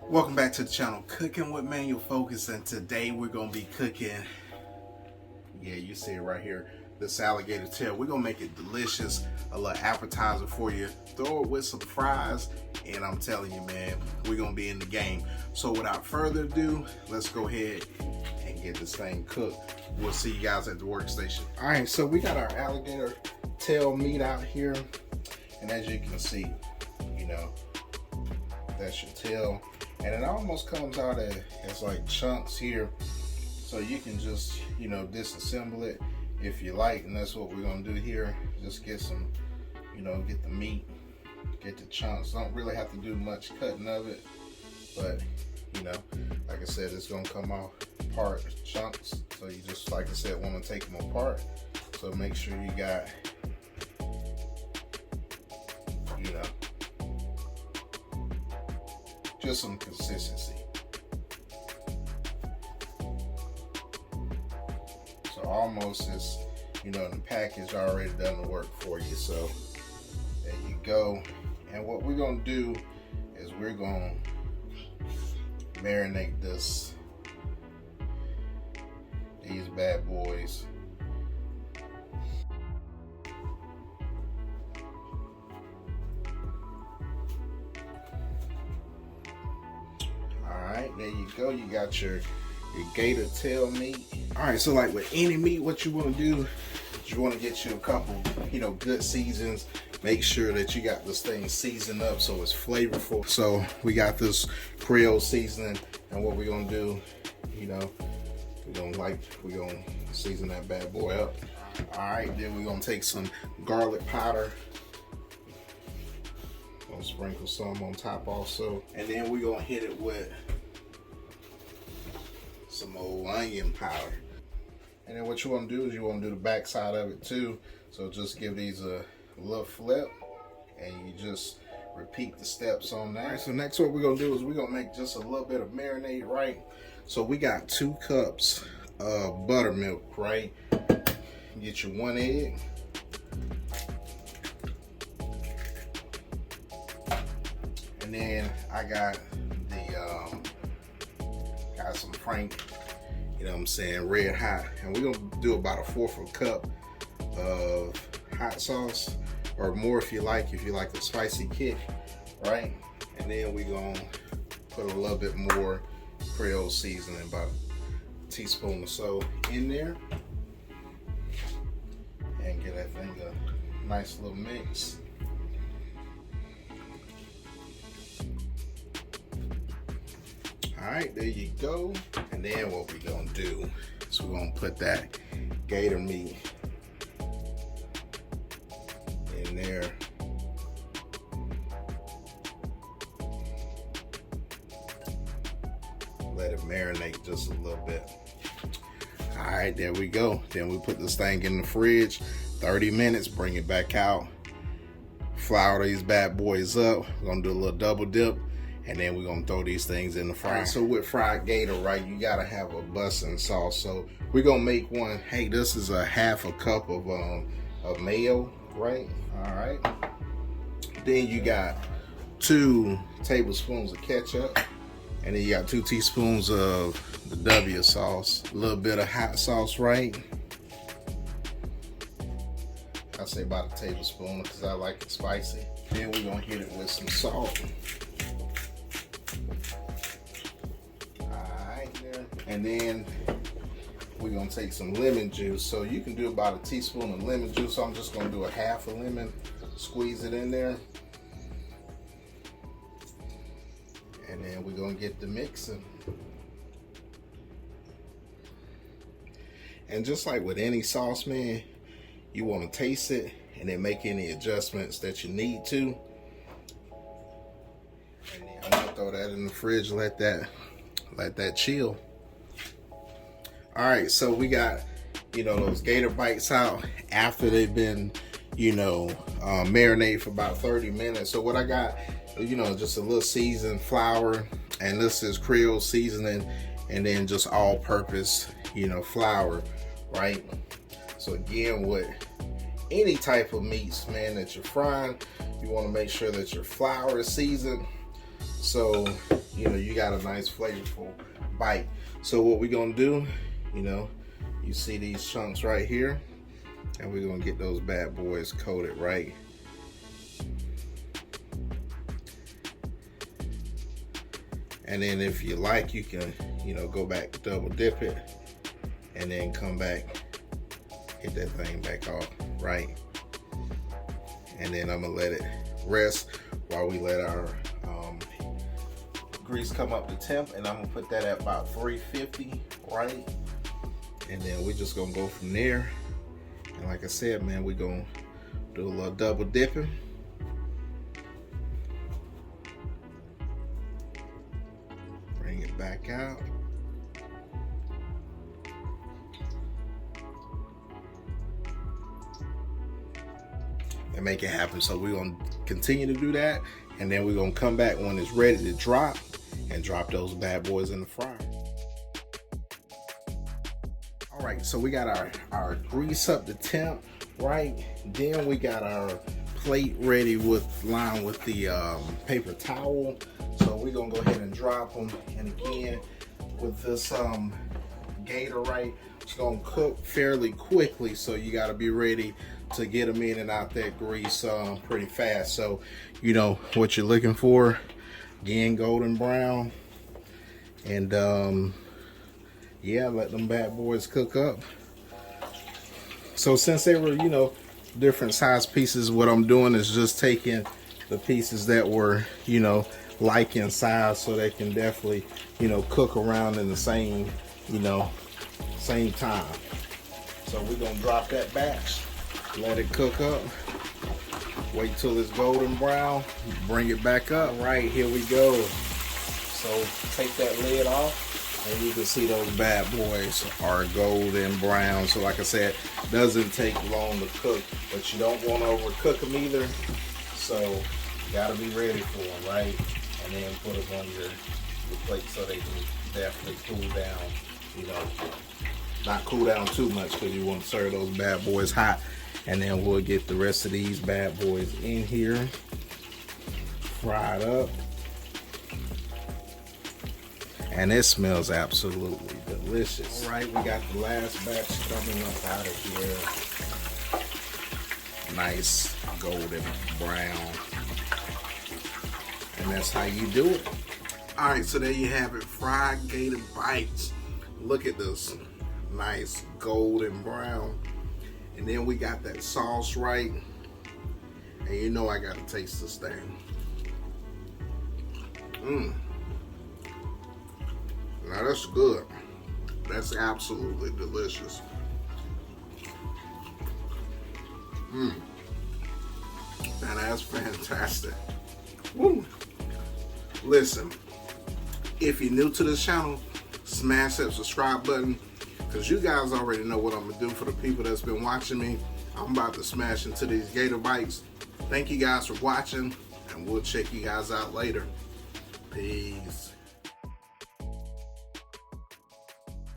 Welcome back to the channel, Cooking with Manual Focus, and today we're gonna be cooking, yeah, you see it right here, this alligator tail. We're gonna make it delicious, a little appetizer for you. Throw it with some fries, and I'm telling you, man, we're gonna be in the game. So without further ado, let's go ahead and get this thing cooked. We'll see you guys at the workstation. All right, so we got our alligator tail meat out here, and as you can see, that's your tail. And it almost comes out as like chunks here, so you can just disassemble it if you like, and that's what we're gonna do here. Just get some, get the meat, get the chunks. Don't really have to do much cutting of it, but like I said, it's gonna come off part chunks, so you just, like I said, want to take them apart. So make sure you got just some consistency. So almost as the package already done the work for you. So there you go. And what we're gonna do is we're gonna marinate these bad boys. There you go. You got your gator tail meat. All right, so like with any meat, what you want to do is you want to get you a couple, good seasons. Make sure that you got this thing seasoned up so it's flavorful. So we got this Creole Seasoning, and what we're gonna do, we're gonna season that bad boy up. All right, then we're gonna take some garlic powder. Gonna sprinkle some on top also, and then we're gonna hit it with some old onion powder. And then what you want to do is you want to do the back side of it too. So just give these a little flip, and you just repeat the steps on that. All right, so next what we're gonna do is we're gonna make just a little bit of marinade, right? So we got 2 cups of buttermilk, right? Get your 1 egg. And then I got some Frank, red hot, and we're gonna do about 1/4 cup of hot sauce, or more if you like a spicy kick, right? And then we're gonna put a little bit more Creole Seasoning, about a teaspoon or so in there, and get that thing a nice little mix. All right, there you go. And then what we're gonna do is we're gonna put that gator meat in there. Let it marinate just a little bit. All right, there we go. Then we put this thing in the fridge, 30 minutes, bring it back out, flour these bad boys up. We're gonna do a little double dip, and then we're gonna throw these things in the fryer. So with fried gator, right, you gotta have a bussin' sauce. So we're gonna make one. Hey, this is a 1/2 cup of Mayo, right? All right. Then you got 2 tablespoons of ketchup, and then you got 2 teaspoons of the W sauce, a little bit of hot sauce, right? I say about a tablespoon because I like it spicy. Then we're gonna hit it with some salt. And then we're gonna take some lemon juice. So you can do about a teaspoon of lemon juice. So I'm just gonna do a 1/2 lemon, squeeze it in there. And then we're gonna get the mixing. And just like with any sauce, man, you wanna taste it and then make any adjustments that you need to. And then I'm gonna throw that in the fridge, let that chill. All right, so we got, those gator bites out after they've been, marinated for about 30 minutes. So what I got, just a little seasoned flour, and this is Creole Seasoning, and then just all-purpose, flour, right? So again, with any type of meats, man, that you're frying, you want to make sure that your flour is seasoned. So you know, you got a nice flavorful bite. So what we're gonna do, you know, you see these chunks right here, and we're gonna get those bad boys coated right. And then if you like, you can, you know, go back, double dip it, and then come back, get that thing back off, right? And then I'm gonna let it rest while we let our grease come up to temp, and I'm gonna put that at about 350, right? And then we're just gonna go from there. And like I said, man, we're gonna do a little double dipping. Bring it back out. And make it happen. So we're gonna continue to do that, and then we're gonna come back when it's ready to drop and drop those bad boys in the fryer. All right, so we got our grease up to temp, right? Then we got our plate ready lined with the paper towel. So we're gonna go ahead and drop them. And again, with this Gator, right, it's gonna cook fairly quickly, so you gotta be ready to get them in and out that grease pretty fast. So you know what you're looking for. Again, golden brown. And yeah, let them bad boys cook up. So since they were, you know, different size pieces, what I'm doing is just taking the pieces that were, you know, like in size, so they can definitely, you know, cook around in the same, you know, same time. So we're gonna drop that batch, let it cook up, wait till it's golden brown, bring it back up. Right, here we go. So take that lid off, and you can see those bad boys are golden brown. So like I said, doesn't take long to cook, but you don't want to overcook them either. So you gotta be ready for them, right? And then put them on your plate so they can definitely cool down. You know, not cool down too much, because you want to serve those bad boys hot. And then we'll get the rest of these bad boys in here, fried up. And it smells absolutely delicious. All right, we got the last batch coming up out of here. Nice golden brown. And that's how you do it. All right, so there you have it, fried Gator bites. Look at this, nice golden brown. And then we got that sauce, right? And you know I gotta taste this thing. Now that's good. That's absolutely delicious. Now that's fantastic. Woo. Listen, if you're new to this channel, smash that subscribe button, because you guys already know what I'm gonna do. For the people that's been watching me, I'm about to smash into these Gator bites. Thank you guys for watching, and we'll check you guys out later. Peace.